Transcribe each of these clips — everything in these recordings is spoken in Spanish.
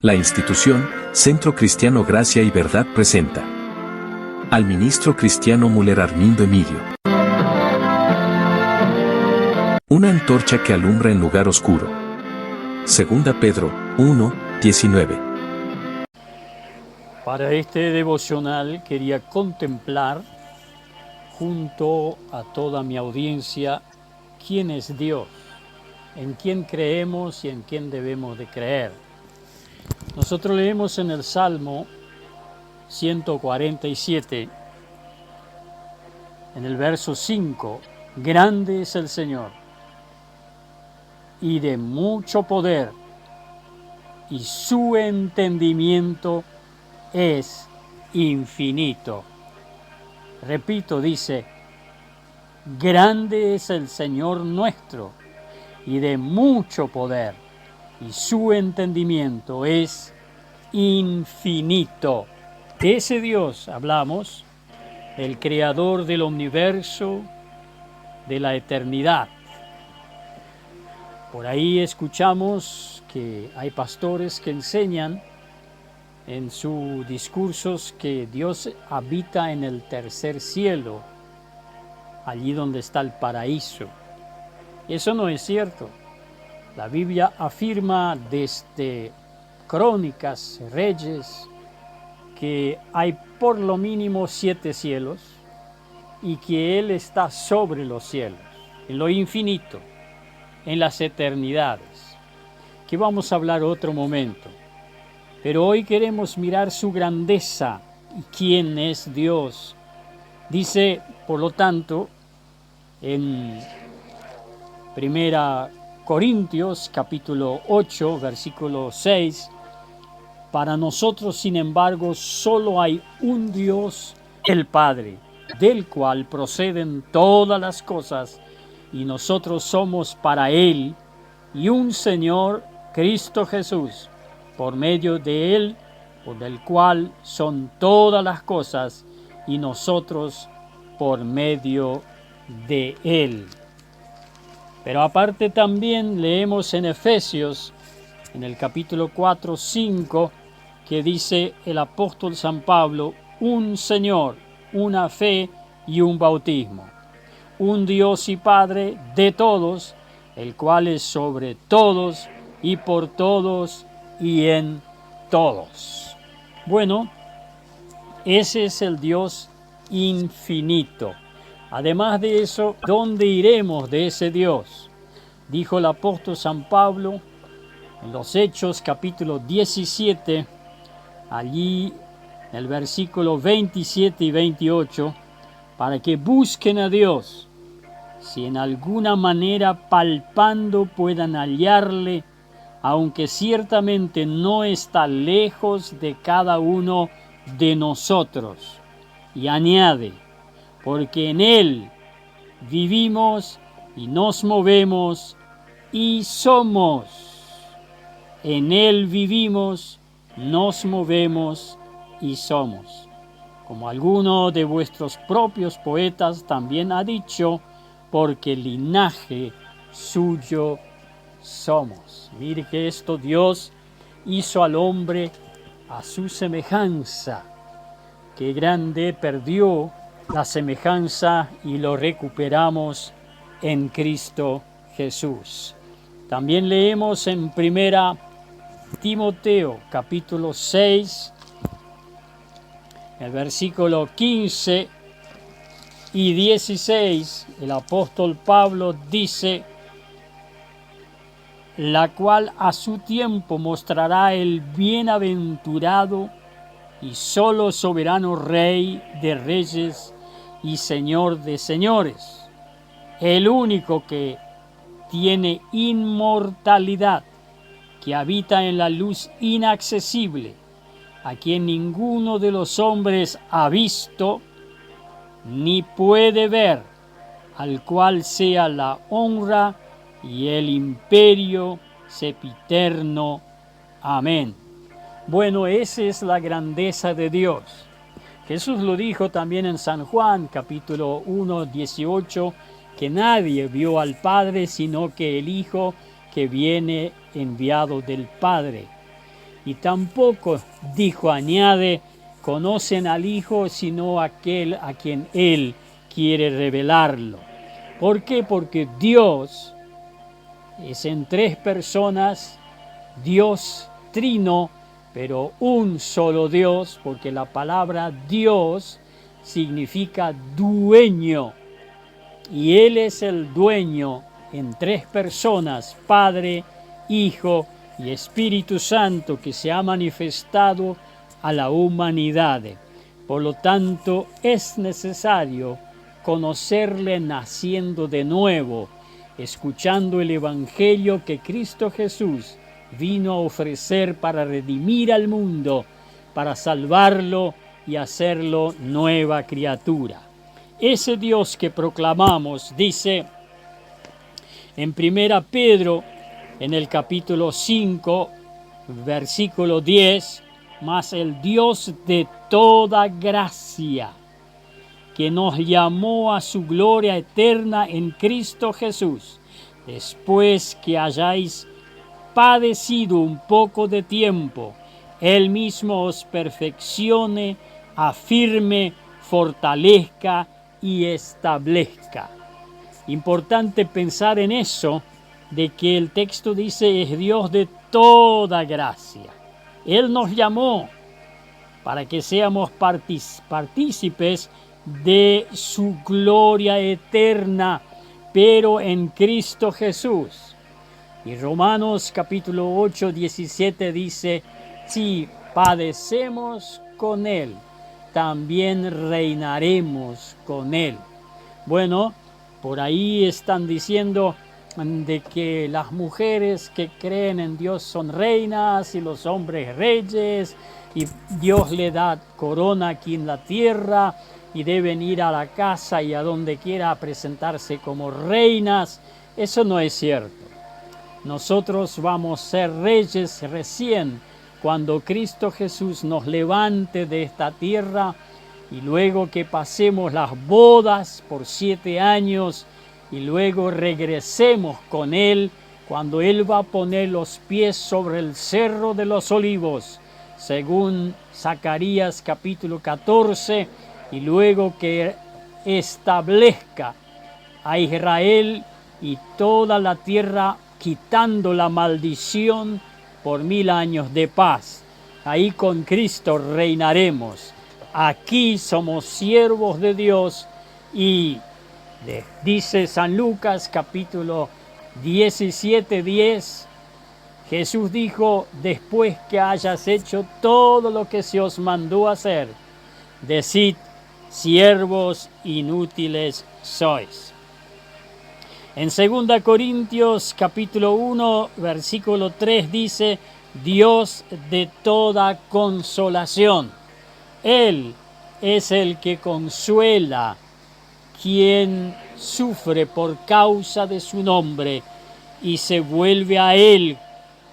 La institución Centro Cristiano Gracia y Verdad presenta al ministro cristiano Müller Armindo Emilio. Una antorcha que alumbra en lugar oscuro. Segunda Pedro 1:19. Para este devocional quería contemplar junto a toda mi audiencia quién es Dios, en quién creemos y en quién debemos de creer. Nosotros leemos en el Salmo 147, en el verso 5, grande es el Señor y de mucho poder, y su entendimiento es infinito. Repito, dice, grande es el Señor nuestro y de mucho poder, y su entendimiento es infinito. De ese Dios hablamos, el creador del universo, de la eternidad. Por ahí escuchamos que hay pastores que enseñan en sus discursos que Dios habita en el tercer cielo, allí donde está el paraíso. Eso no es cierto. La Biblia afirma desde Crónicas, Reyes, que hay por lo mínimo 7 cielos y que Él está sobre los cielos, en lo infinito, en las eternidades, que vamos a hablar otro momento. Pero hoy queremos mirar su grandeza y quién es Dios. Dice, por lo tanto, en 1 Corintios capítulo 8, versículo 6, para nosotros, sin embargo, solo hay un Dios, el Padre, del cual proceden todas las cosas, y nosotros somos para Él, y un Señor, Cristo Jesús, por medio de Él, por el cual son todas las cosas, y nosotros por medio de Él. Pero aparte también leemos en Efesios, en el capítulo 4, 5, que dice el apóstol San Pablo, un Señor, una fe y un bautismo, un Dios y Padre de todos, el cual es sobre todos y por todos y en todos. Bueno, ese es el Dios infinito. Además de eso, ¿dónde iremos de ese Dios? Dijo el apóstol San Pablo en los Hechos capítulo 17, allí en el versículo 27 y 28, para que busquen a Dios, si en alguna manera palpando puedan hallarle, aunque ciertamente no está lejos de cada uno de nosotros. Y añade, porque en Él vivimos y nos movemos y somos. En Él vivimos, nos movemos y somos. Como alguno de vuestros propios poetas también ha dicho, porque linaje suyo somos. Mire que esto Dios hizo al hombre a su semejanza. Qué grande, perdió la semejanza y lo recuperamos en Cristo Jesús. También leemos en 1 Timoteo capítulo 6, el versículo 15 y 16, el apóstol Pablo dice, la cual a su tiempo mostrará el bienaventurado y solo soberano Rey de reyes y Señor de señores, el único que tiene inmortalidad, que habita en la luz inaccesible, a quien ninguno de los hombres ha visto ni puede ver, al cual sea la honra y el imperio sempiterno. Amén. Bueno, esa es la grandeza de Dios. Jesús lo dijo también en San Juan, capítulo 1, 18, que nadie vio al Padre sino que el Hijo que viene enviado del Padre. Y tampoco, dijo, añade, conocen al Hijo sino aquel a quien Él quiere revelarlo. ¿Por qué? Porque Dios es en tres personas, Dios trino, pero un solo Dios, porque la palabra Dios significa dueño. Y Él es el dueño en tres personas, Padre, Hijo y Espíritu Santo, que se ha manifestado a la humanidad. Por lo tanto, es necesario conocerle naciendo de nuevo, escuchando el Evangelio que Cristo Jesús vino a ofrecer para redimir al mundo, para salvarlo y hacerlo nueva criatura. Ese Dios que proclamamos, dice en 1 Pedro, en el capítulo 5, versículo 10, mas el Dios de toda gracia, que nos llamó a su gloria eterna en Cristo Jesús, después que hayáis padecido un poco de tiempo, Él mismo os perfeccione, afirme, fortalezca y establezca. Importante pensar en eso, de que el texto dice es Dios de toda gracia. Él nos llamó para que seamos partícipes de su gloria eterna, pero en Cristo Jesús. Y Romanos capítulo 8, 17 dice, si padecemos con Él, también reinaremos con Él. Bueno, por ahí están diciendo de que las mujeres que creen en Dios son reinas y los hombres reyes, y Dios le da corona aquí en la tierra y deben ir a la casa y a donde quiera a presentarse como reinas. Eso no es cierto. Nosotros vamos a ser reyes recién cuando Cristo Jesús nos levante de esta tierra, y luego que pasemos las bodas por 7 años y luego regresemos con Él, cuando Él va a poner los pies sobre el cerro de los olivos, según Zacarías capítulo 14, y luego que establezca a Israel y toda la tierra, quitando la maldición por 1000 años de paz. Ahí con Cristo reinaremos. Aquí somos siervos de Dios, y dice San Lucas capítulo 17, 10, Jesús dijo, después que hayas hecho todo lo que se os mandó hacer, decid, siervos inútiles sois. En 2 Corintios capítulo 1, versículo 3 dice, Dios de toda consolación. Él es el que consuela quien sufre por causa de su nombre y se vuelve a Él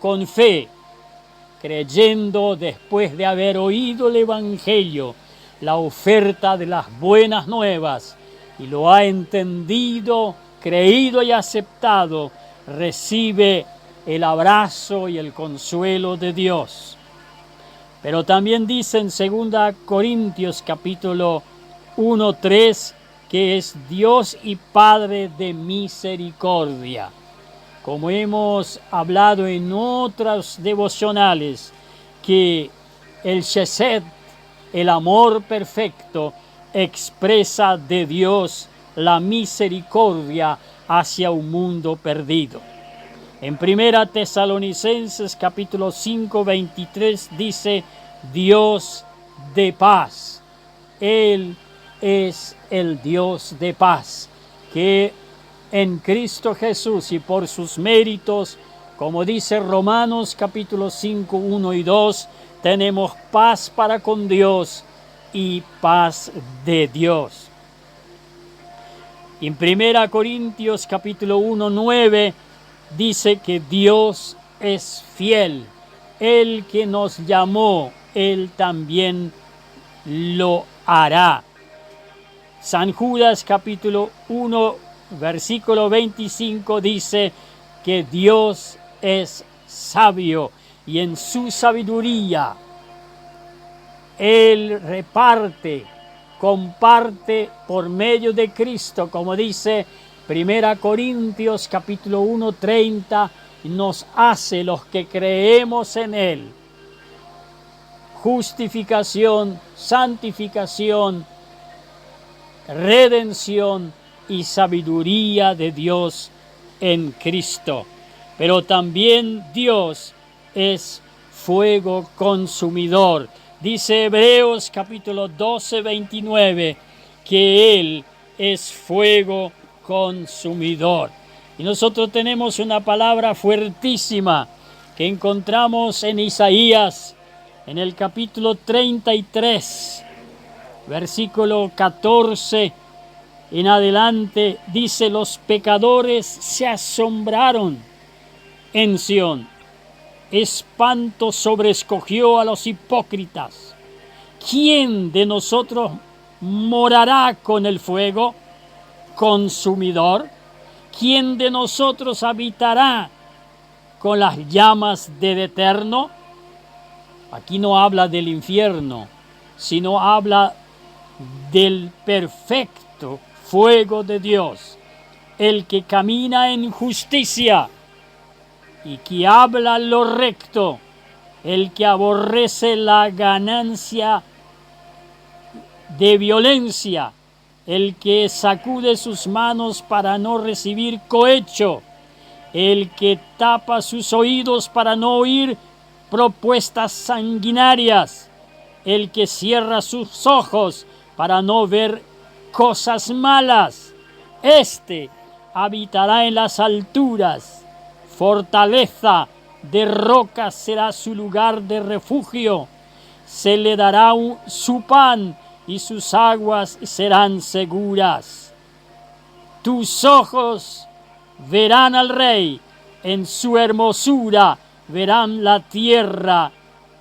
con fe, creyendo después de haber oído el Evangelio, la oferta de las buenas nuevas, y lo ha entendido, creído y aceptado, recibe el abrazo y el consuelo de Dios. Pero también dice en 2 Corintios capítulo 1, 3, que es Dios y Padre de misericordia. Como hemos hablado en otras devocionales, que el Chesed, el amor perfecto, expresa de Dios la misericordia hacia un mundo perdido. En 1 Tesalonicenses capítulo 5, 23 dice, Dios de paz. Él es el Dios de paz, que en Cristo Jesús y por sus méritos, como dice Romanos capítulo 5, 1 y 2, tenemos paz para con Dios y paz de Dios. En 1 Corintios capítulo 1, 9, dice que Dios es fiel. El que nos llamó, Él también lo hará. San Judas capítulo 1, versículo 25 dice que Dios es sabio y en su sabiduría Él reparte, comparte por medio de Cristo, como dice 1 Corintios capítulo 1, 30, nos hace los que creemos en Él justificación, santificación, redención y sabiduría de Dios en Cristo. Pero también Dios es fuego consumidor. Dice Hebreos capítulo 12, 29, que Él es fuego consumidor. Y nosotros tenemos una palabra fuertísima que encontramos en Isaías, en el capítulo 33, versículo 14 en adelante, dice: los pecadores se asombraron en Sión, espanto sobreescogió a los hipócritas. ¿Quién de nosotros morará con el fuego consumidor? ¿Quién de nosotros habitará con las llamas del Eterno? Aquí no habla del infierno, sino habla del perfecto fuego de Dios, el que camina en justicia y que habla lo recto, el que aborrece la ganancia de violencia, el que sacude sus manos para no recibir cohecho, el que tapa sus oídos para no oír propuestas sanguinarias, el que cierra sus ojos para no ver cosas malas. Este habitará en las alturas, fortaleza de rocas será su lugar de refugio. Se le dará su pan y sus aguas serán seguras. Tus ojos verán al Rey en su hermosura, verán la tierra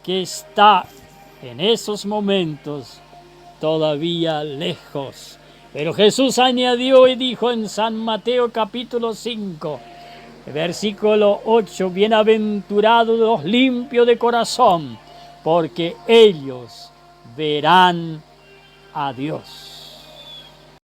que está en esos momentos todavía lejos. Pero Jesús añadió y dijo en San Mateo capítulo 5, versículo 8, bienaventurados los limpios de corazón, porque ellos verán a Dios.